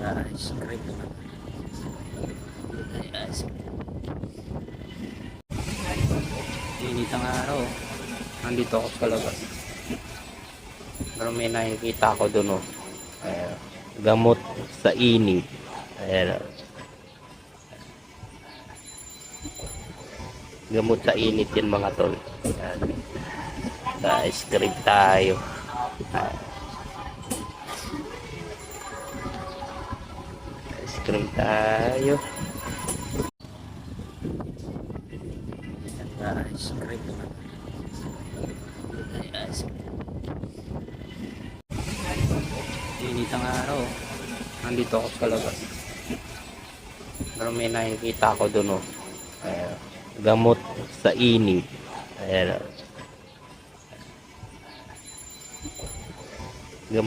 Ice cream naman. Ice cream. Init ang araw. Nandito ako sa labas. Pero may nakikita ako doon, oh. Gamot sa init. Ayan. Gamot sa init yan mga tol. Ayan. Sa ice cream tayo. Ice cream tayo. Ice cream naman. Ice cream. Init ang araw. Nandito ako sa labas. Pero may nakikita ako doon, oh. Gamot sa init. Ayan.